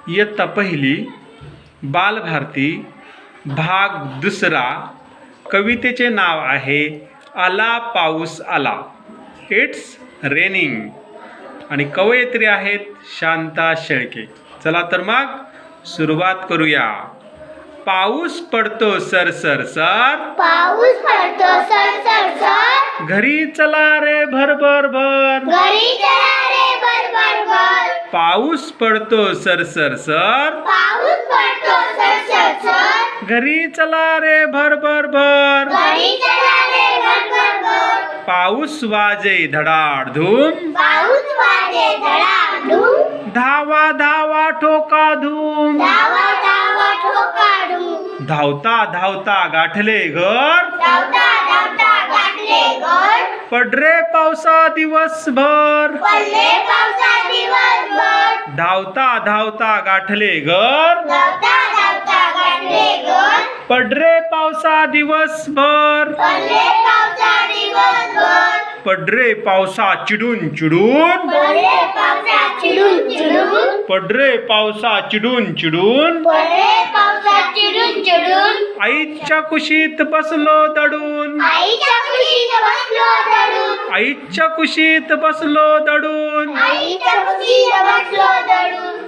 इयत्ता पहिली बालभारती भाग दुसरा. कवितेचे नाव आहे आला पाऊस आला. It's raining. आणि कवयित्री आहेत शांता शेळके. चला तर मग सुरुवात करूया. पाऊस पडतो सर सर सर, पाऊस पडतो सर सर सर, घरी चला रे भर भर भर, घरी चला रे भर भर भर. पाऊस पडतो सर सर सर, पाऊस पडतो सर सर सर, घरी चला रे भर भर भर, घरी चला रे भर भर भर. पाऊस वाजे धडाडधूम, पाऊस वाजे धडाडूम, धावा धावा ठोका धूम, धावा धावा ठोकाडूम, धावता धावता गाठले घर, धावता धावता गाठले घर. पडरे पावसा दिवसभर, पडले पावसा दिवसभर, धावता धावता गाठले घर, धावता धावता गाठले घर. पडरे पावसा दिवसभर, पडले पावसा दिवसभर, पडरे पावसा चिडून चिडून, पडले पावसा चिडून चिडून, पडरे पावसा चिडून चिडून, पडले पावसा चिडून चिडून. आईच्या कुशीत बसलो दडून, आईच्या कुशीत बसलो दडून, आईच्या कुशीत बसलो दडून, आईच्या कुशीत बसलो दडून.